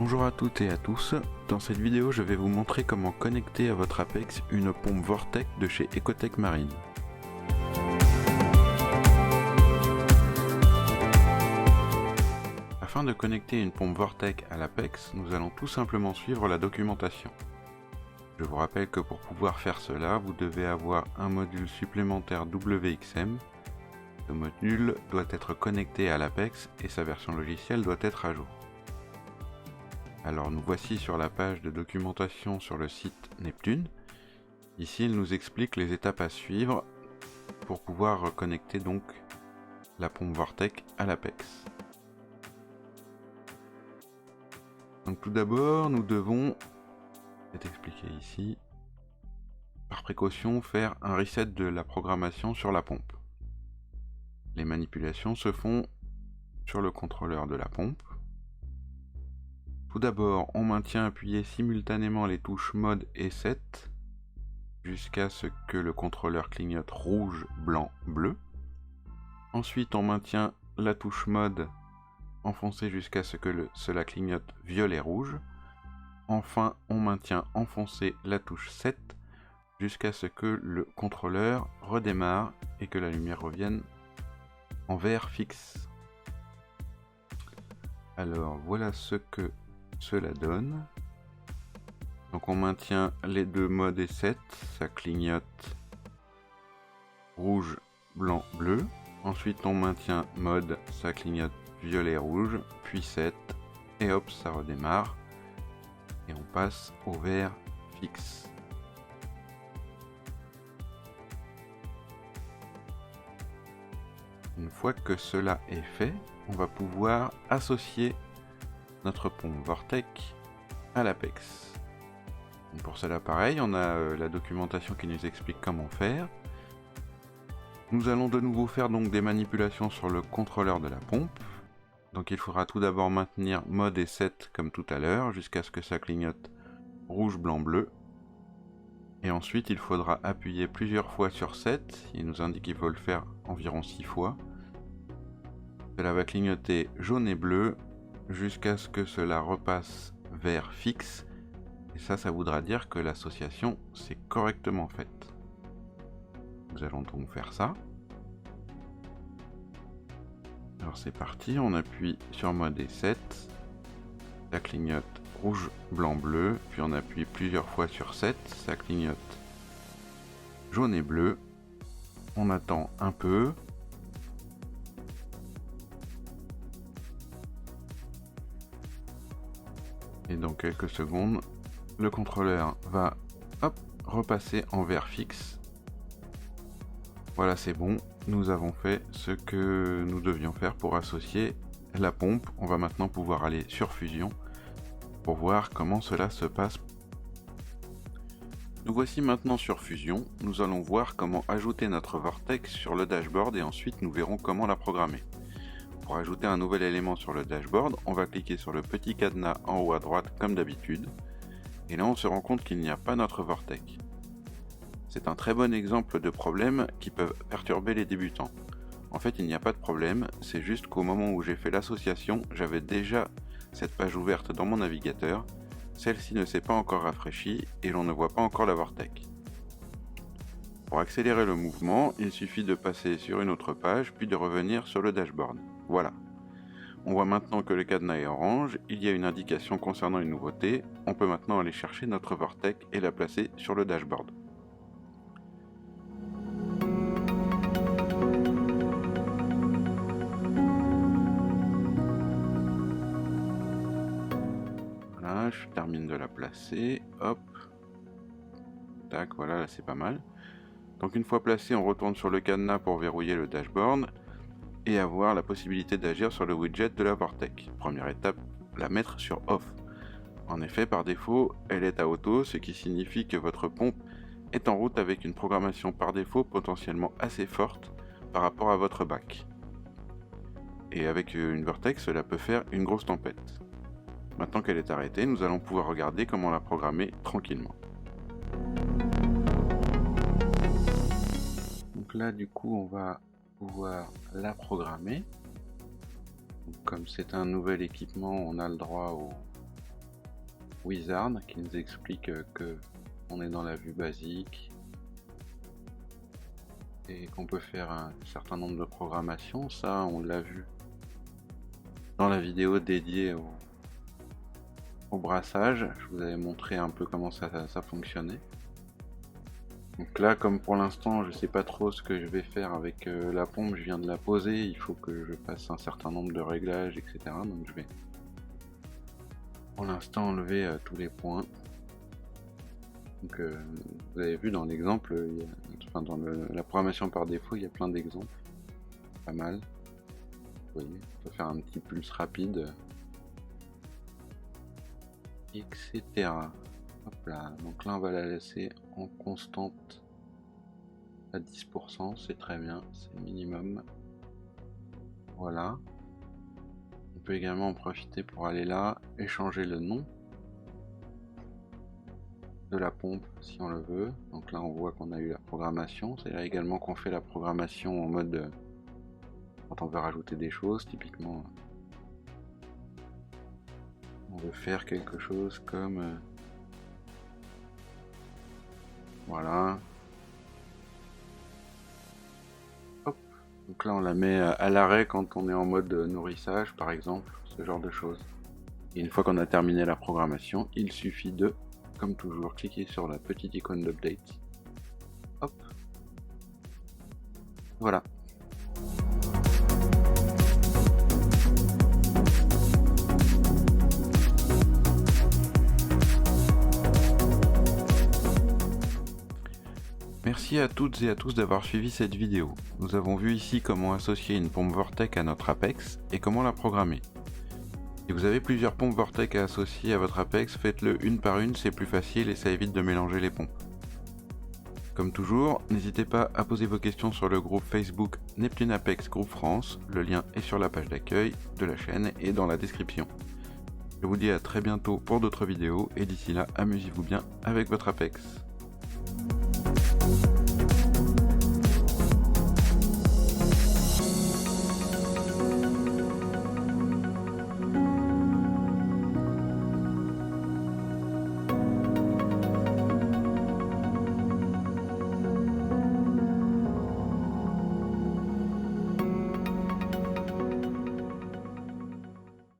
Bonjour à toutes et à tous, dans cette vidéo je vais vous montrer comment connecter à votre Apex une pompe Vortec de chez Ecotech Marine. Afin de connecter une pompe Vortec à l'Apex, nous allons tout simplement suivre la documentation. Je vous rappelle que pour pouvoir faire cela, vous devez avoir un module supplémentaire WXM. Ce module doit être connecté à l'Apex et sa version logicielle doit être à jour. Alors nous voici sur la page de documentation sur le site Neptune. Ici il nous explique les étapes à suivre pour pouvoir connecter donc la pompe Vortec à l'Apex. Donc tout d'abord nous devons, c'est expliqué ici, par précaution faire un reset de la programmation sur la pompe. Les manipulations se font sur le contrôleur de la pompe. Tout d'abord, on maintient appuyé simultanément les touches mode et 7 jusqu'à ce que le contrôleur clignote rouge, blanc, bleu. Ensuite, on maintient la touche mode enfoncée jusqu'à ce que cela clignote violet, rouge. Enfin, on maintient enfoncée la touche 7 jusqu'à ce que le contrôleur redémarre et que la lumière revienne en vert fixe. Alors, voilà ce que cela donne. Donc on maintient les deux modes et 7, ça clignote rouge, blanc, bleu. Ensuite on maintient mode, ça clignote violet, rouge, puis 7, et hop, ça redémarre. Et on passe au vert fixe. Une fois que cela est fait, on va pouvoir associer notre pompe Vortec à l'Apex. Pour cela pareil, on a la documentation qui nous explique comment faire. Nous allons de nouveau faire donc des manipulations sur le contrôleur de la pompe. Donc il faudra tout d'abord maintenir mode et 7 comme tout à l'heure jusqu'à ce que ça clignote rouge, blanc, bleu. Et ensuite il faudra appuyer plusieurs fois sur 7, il nous indique qu'il faut le faire environ 6 fois. Cela va clignoter jaune et bleu jusqu'à ce que cela repasse vert fixe, et ça voudra dire que l'association s'est correctement faite. Nous allons donc faire ça. Alors c'est parti, on appuie sur mode et 7, ça clignote rouge, blanc, bleu, puis on appuie plusieurs fois sur 7, ça clignote jaune et bleu, on attend un peu. Et dans quelques secondes, le contrôleur va repasser en vert fixe. Voilà, c'est bon, nous avons fait ce que nous devions faire pour associer la pompe. On va maintenant pouvoir aller sur Fusion pour voir comment cela se passe. Nous voici maintenant sur Fusion. Nous allons voir comment ajouter notre Vortex sur le dashboard et ensuite nous verrons comment la programmer. Pour ajouter un nouvel élément sur le dashboard, on va cliquer sur le petit cadenas en haut à droite comme d'habitude. Et là on se rend compte qu'il n'y a pas notre Vortex. C'est un très bon exemple de problèmes qui peuvent perturber les débutants. En fait il n'y a pas de problème, c'est juste qu'au moment où j'ai fait l'association, j'avais déjà cette page ouverte dans mon navigateur. Celle-ci ne s'est pas encore rafraîchie et l'on ne voit pas encore la Vortex. Pour accélérer le mouvement, il suffit de passer sur une autre page puis de revenir sur le dashboard. Voilà. On voit maintenant que le cadenas est orange, il y a une indication concernant une nouveauté, on peut maintenant aller chercher notre Vortex et la placer sur le dashboard. Voilà, je termine de la placer, hop. Tac, voilà, là c'est pas mal. Donc une fois placé, on retourne sur le cadenas pour verrouiller le dashboard et avoir la possibilité d'agir sur le widget de la Vortex. Première étape, la mettre sur off. En effet, par défaut, elle est à auto, ce qui signifie que votre pompe est en route avec une programmation par défaut potentiellement assez forte par rapport à votre bac. Et avec une Vortex, cela peut faire une grosse tempête. Maintenant qu'elle est arrêtée, nous allons pouvoir regarder comment la programmer tranquillement. Donc là, du coup, on va pouvoir la programmer. Donc, comme c'est un nouvel équipement, on a le droit wizard qui nous explique que on est dans la vue basique et qu'on peut faire un certain nombre de programmations. Ça, on l'a vu dans la vidéo dédiée au brassage. Je vous avais montré un peu comment ça fonctionnait. Donc là, comme pour l'instant je sais pas trop ce que je vais faire avec la pompe, je viens de la poser, il faut que je fasse un certain nombre de réglages, etc. Donc je vais pour l'instant enlever tous les points. Donc vous avez vu dans l'exemple, dans la programmation par défaut, il y a plein d'exemples, pas mal. Vous voyez, on peut faire un petit pulse rapide, etc. Hop là, donc là on va la laisser en constante à 10%, c'est très bien, c'est le minimum. Voilà. On peut également en profiter pour aller là et changer le nom de la pompe si on le veut. Donc là on voit qu'on a eu la programmation, c'est là également qu'on fait la programmation en mode quand on veut rajouter des choses. Typiquement on veut faire quelque chose comme voilà. Hop. Donc là on la met à l'arrêt quand on est en mode nourrissage par exemple, ce genre de choses. Et une fois qu'on a terminé la programmation, il suffit de, comme toujours, cliquer sur la petite icône d'update. Hop. Voilà. Merci à toutes et à tous d'avoir suivi cette vidéo. Nous avons vu ici comment associer une pompe Vortec à notre Apex et comment la programmer. Si vous avez plusieurs pompes Vortec à associer à votre Apex, faites-le une par une, c'est plus facile et ça évite de mélanger les pompes. Comme toujours, n'hésitez pas à poser vos questions sur le groupe Facebook Neptune Apex Groupe France, le lien est sur la page d'accueil de la chaîne et dans la description. Je vous dis à très bientôt pour d'autres vidéos et d'ici là, amusez-vous bien avec votre Apex.